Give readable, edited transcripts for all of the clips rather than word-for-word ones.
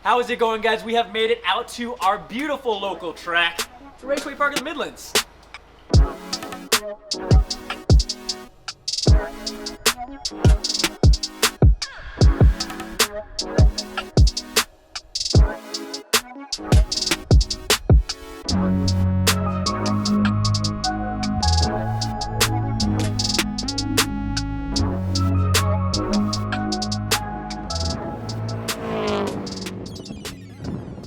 How is it going, guys? We have made it out to our beautiful local track, the Raceway Park in the Midlands.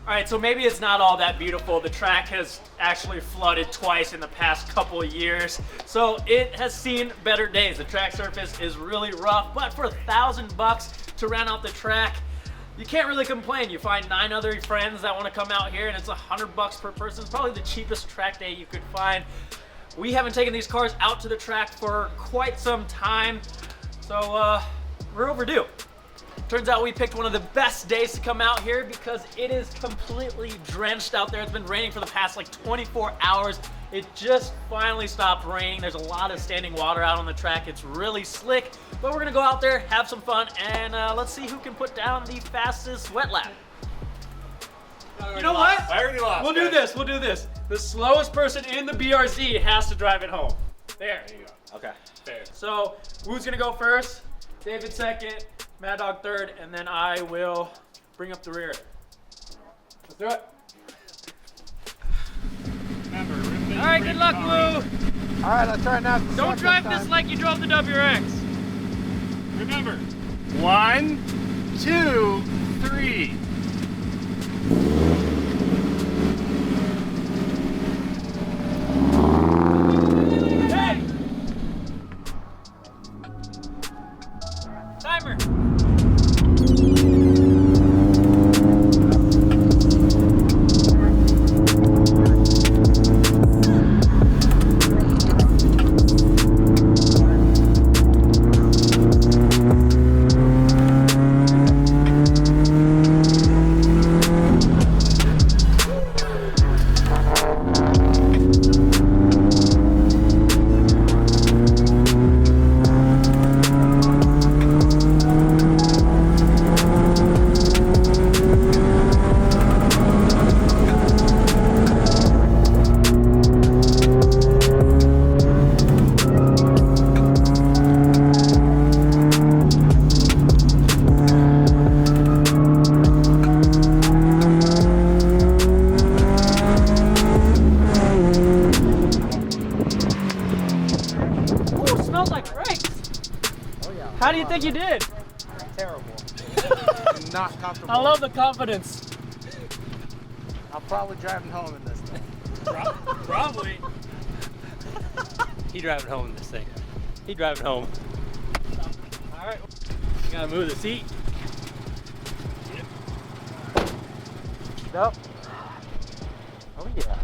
Alright, so maybe it's not all that beautiful. The track has actually flooded twice in the past couple of years, so it has seen better days. The track surface is really rough, but for $1,000 to round out the track, you can't really complain. You find 9 other friends that want to come out here, and it's $100 per person. It's probably the cheapest track day you could find. We haven't taken these cars out to the track for quite some time, so we're overdue. Turns out we picked one of the best days to come out here because it is completely drenched out there. It's been raining for the past like 24 hours. It just finally stopped raining. There's a lot of standing water out on the track. It's really slick, but we're gonna go out there, have some fun, and let's see who can put down the fastest wet lap. You know what? I already lost. We'll do this, we'll do this. The slowest person in the BRZ has to drive it home. There you go. Okay. Fair. So, Woo's gonna go first, David second, Mad Dog third, and then I will bring up the rear. Let's do it. All right, good luck, Woo. All right, let's try now. Don't drive this like you drove the WRX. Remember, 1, 2, 3. Hey! Timer. How do you think you did? Terrible. Not comfortable. I love the confidence. I'm probably driving home in this thing. Probably. He driving home in this thing. He driving home. All right. You gotta move the seat. Nope. Oh yeah.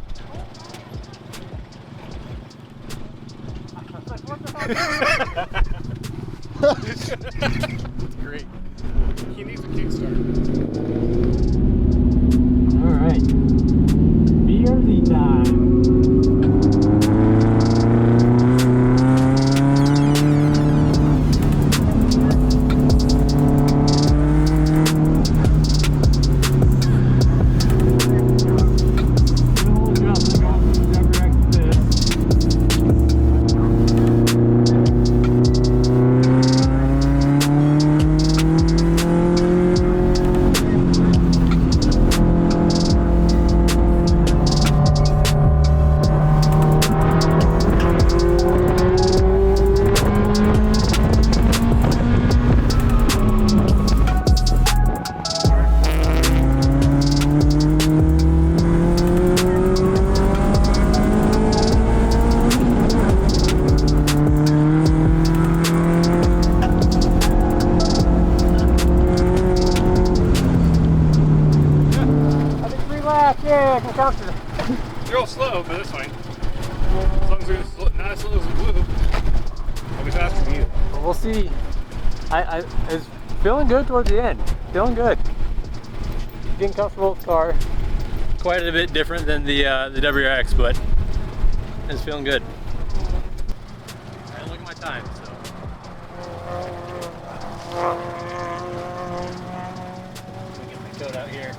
That's great. He needs a kickstart. All right. BRZ time. Yeah, I can count to You're all slow, but that's fine. As long as you're not as slow as Blue, I'll be faster than you. But we'll see. I was feeling good towards the end. Feeling good. Getting comfortable with the car. Quite a bit different than the WRX, but it's feeling good. And look at my time. So. coat out here.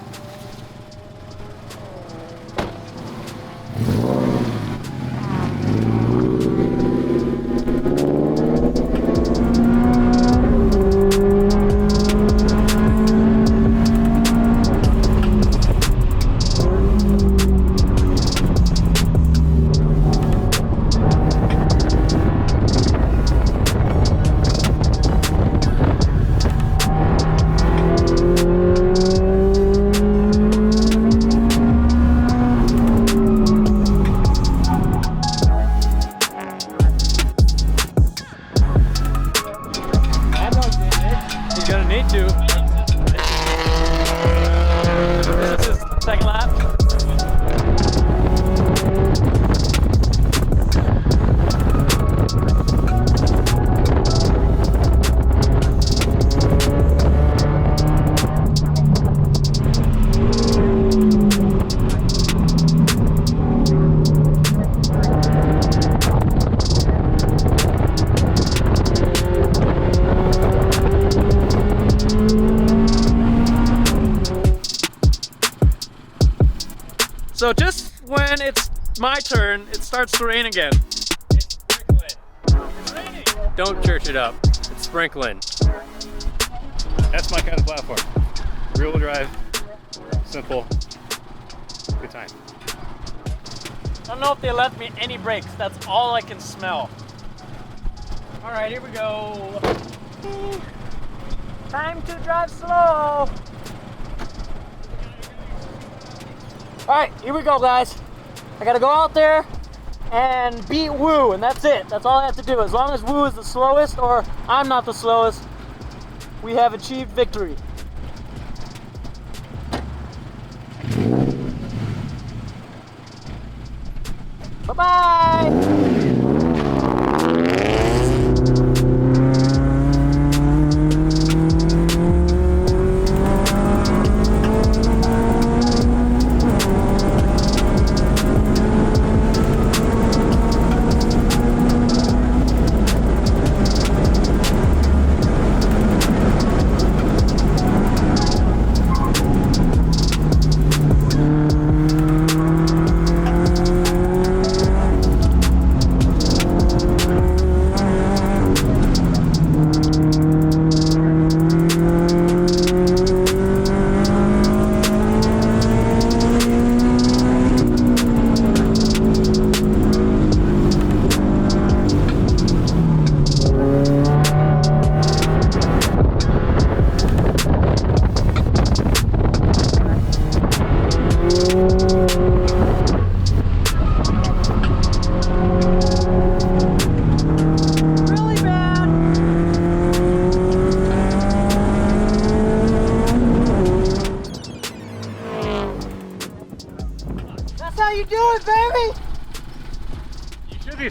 So just when it's my turn, it starts to rain again. It's sprinkling. It's raining. Don't church it up. It's sprinkling. That's my kind of platform. Rear-wheel drive, simple, good time. I don't know if they left me any brakes. That's all I can smell. All right, here we go. Time to drive slow. All right, here we go, guys. I gotta go out there and beat Woo, and that's it. That's all I have to do. As long as Woo is the slowest, or I'm not the slowest, we have achieved victory. Bye-bye.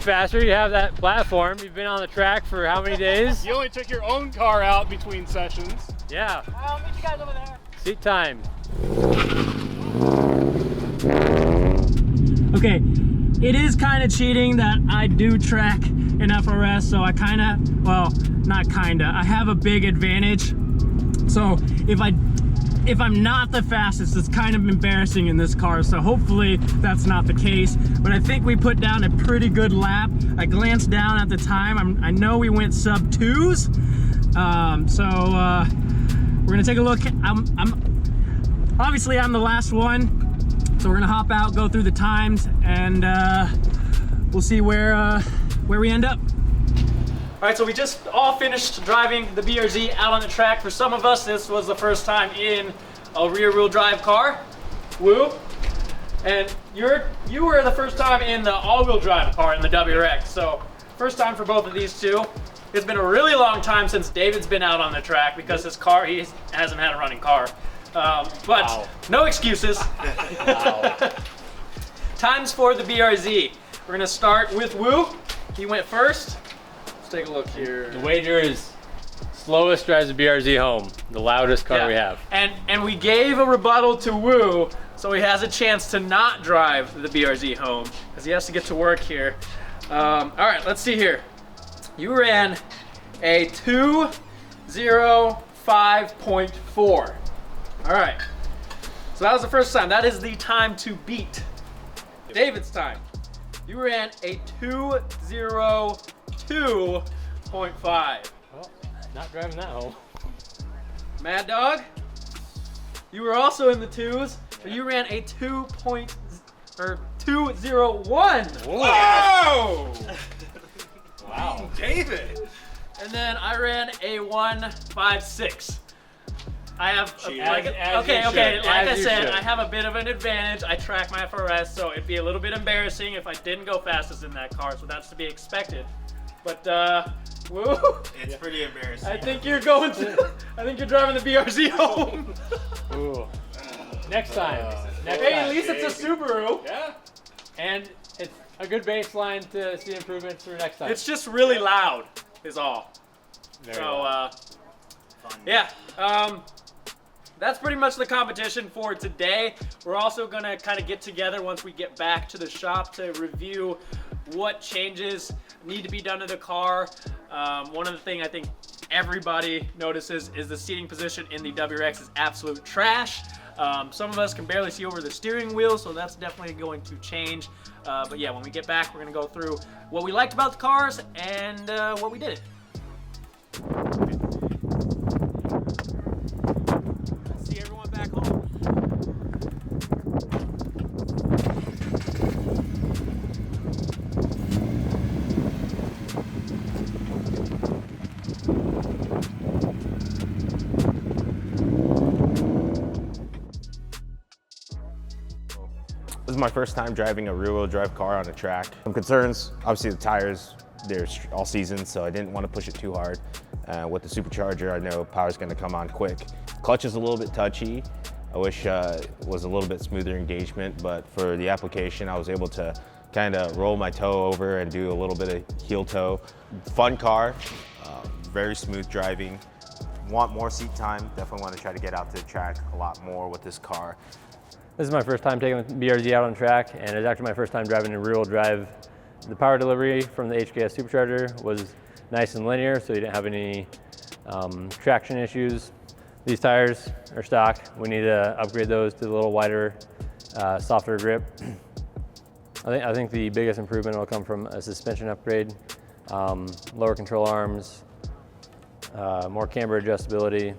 Faster, you have that platform. You've been on the track for how many days? You only took your own car out between sessions. Yeah. I'll meet you guys over there. Seat time. Okay, it is kind of cheating that I do track in FRS, so I kind of, well, not kind of, I have a big advantage. So if I'm not the fastest, it's kind of embarrassing in this car, so hopefully that's not the case. But I think we put down a pretty good lap. I glanced down at the time. I know we went sub 2s. We're gonna take a look. Obviously I'm the last one, so we're gonna hop out, go through the times, and we'll see where we end up. All right, so we just all finished driving the BRZ out on the track. For some of us, this was the first time in a rear-wheel drive car. Woo. And you were the first time in the all-wheel drive car in the WRX. So first time for both of these two. It's been a really long time since David's been out on the track because his car, he hasn't had a running car. But wow. No excuses. Wow. Times for the BRZ. We're gonna start with Woo. He went first. Let's take a look here. The wager is slowest drives the BRZ home, the loudest car we have. And we gave a rebuttal to Woo, so he has a chance to not drive the BRZ home, because he has to get to work here. All right, let's see here. You ran a 2:05.4. All right, So that was the first time. That is the time to beat. David's time. You ran a 2:02.5. Well, not driving that home. Mad Dog, you were also in the twos, but you ran a 2:01. Whoa! Wow. David! And then I ran a 1:56. I have Okay, like I said, I have a bit of an advantage. I track my FRS, so it'd be a little bit embarrassing if I didn't go fastest in that car, so that's to be expected. But woo! It's pretty embarrassing. I think you're going to. I think you're driving the BRZ home. Ooh. Next time. Next Hey, time. at least it's a Subaru. Yeah. And it's a good baseline to see improvements for next time. It's just really loud, is all. Very So well. yeah. That's pretty much the competition for today. We're also gonna kind of get together once we get back to the shop to review what changes need to be done to the car. One of the things I think everybody notices is the seating position in the WRX is absolute trash. Some of us can barely see over the steering wheel, so that's definitely going to change. But yeah, when we get back, we're gonna go through what we liked about the cars and what we did. See everyone back home. This is my first time driving a rear-wheel drive car on a track. Some concerns, obviously the tires, they're all season, so I didn't want to push it too hard. With the supercharger, I know power's going to come on quick. Clutch is a little bit touchy. I wish it was a little bit smoother engagement, but for the application, I was able to kind of roll my toe over and do a little bit of heel toe. Fun car, very smooth driving. Want more seat time, definitely want to try to get out to the track a lot more with this car. This is my first time taking the BRZ out on track, and it's actually my first time driving a rear-wheel drive. The power delivery from the HKS supercharger was nice and linear, so you didn't have any traction issues. These tires are stock. We need to upgrade those to a little wider, softer grip. I think the biggest improvement will come from a suspension upgrade, lower control arms, more camber adjustability.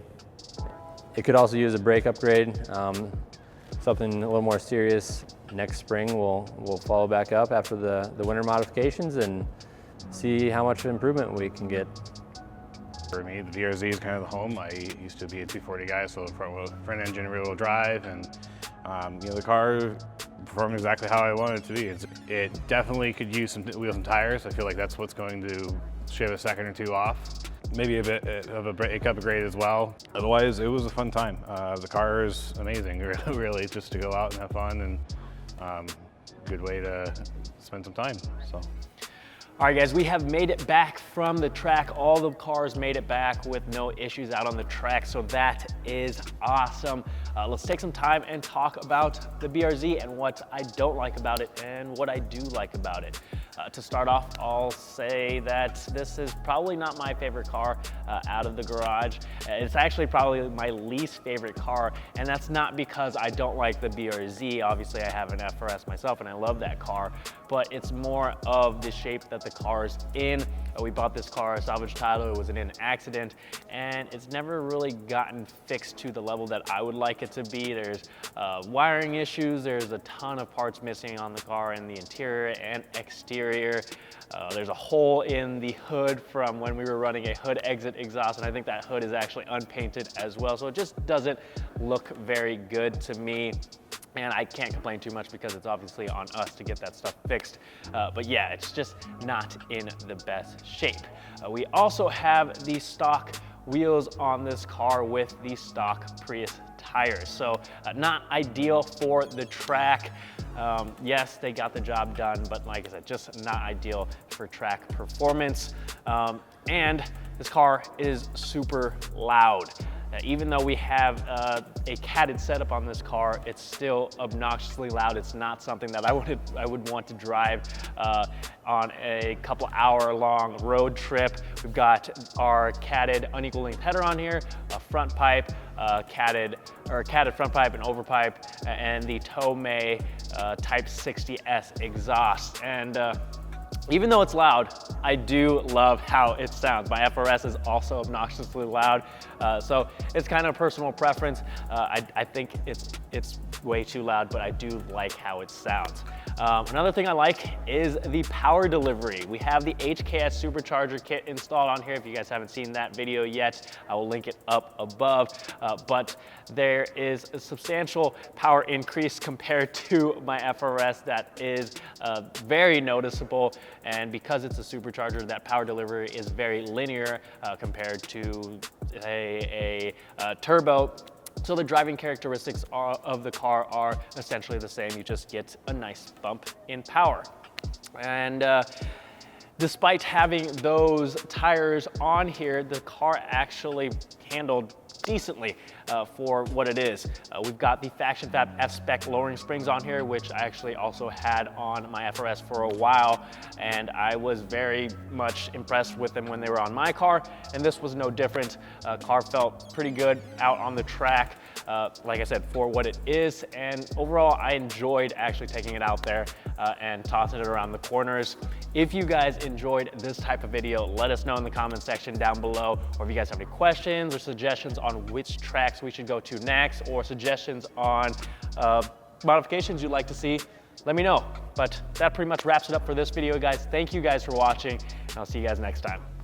It could also use a brake upgrade. Something a little more serious next spring. We'll follow back up after the winter modifications and see how much improvement we can get. For me, the BRZ is kind of the home. I used to be a 240 guy, so front engine rear-wheel drive, and you know, the car performed exactly how I wanted it to be. It definitely could use some wheels and tires. I feel like that's what's going to shave a second or two off. Maybe a bit of a brake upgrade as well. Otherwise, it was a fun time. The car is amazing, really, just to go out and have fun, and good way to spend some time. So. All right, guys, we have made it back from the track. All the cars made it back with no issues out on the track, so that is awesome. Let's take some time and talk about the BRZ and what I don't like about it and what I do like about it. To start off, I'll say that this is probably not my favorite car out of the garage. It's actually probably my least favorite car, and that's not because I don't like the BRZ. Obviously, I have an FRS myself, and I love that car, but it's more of the shape that the car is in. We bought this car, a salvage title. It was in an accident, and it's never really gotten fixed to the level that I would like it to be. There's wiring issues. There's a ton of parts missing on the car in the interior and exterior. There's a hole in the hood from when we were running a hood exit exhaust, and I think that hood is actually unpainted as well, so it just doesn't look very good to me. And I can't complain too much because it's obviously on us to get that stuff fixed. But yeah, it's just not in the best shape. We also have the stock wheels on this car with the stock Prius tires. So not ideal for the track. Yes, they got the job done, but like I said, just not ideal for track performance. And this car is super loud. Even though we have a catted setup on this car, it's still obnoxiously loud. It's not something that I would want to drive on a couple hour long road trip. We've got our catted unequal length header on here, a front pipe, catted front pipe and overpipe, and the Tomei Type 60S exhaust. And even though it's loud, I do love how it sounds. My FRS is also obnoxiously loud, so it's kind of personal preference. I think it's way too loud, but I do like how it sounds. Another thing I like is the power delivery. We have the HKS Supercharger kit installed on here. If you guys haven't seen that video yet, I will link it up above. But there is a substantial power increase compared to my FRS that is very noticeable. And because it's a supercharger, that power delivery is very linear compared to a turbo. So the driving characteristics of the car are essentially the same. You just get a nice bump in power. And despite having those tires on here, the car actually handled decently for what it is. We've got the Faction Fab F-Spec lowering springs on here, which I actually also had on my FRS for a while, and I was very much impressed with them when they were on my car, and this was no different. Car felt pretty good out on the track, like I said, for what it is, and overall I enjoyed actually taking it out there and tossing it around the corners. If you guys enjoyed this type of video, let us know in the comment section down below, or if you guys have any questions or suggestions on which tracks we should go to next, or suggestions on modifications you'd like to see, let me know. But that pretty much wraps it up for this video, guys. Thank you guys for watching, and I'll see you guys next time.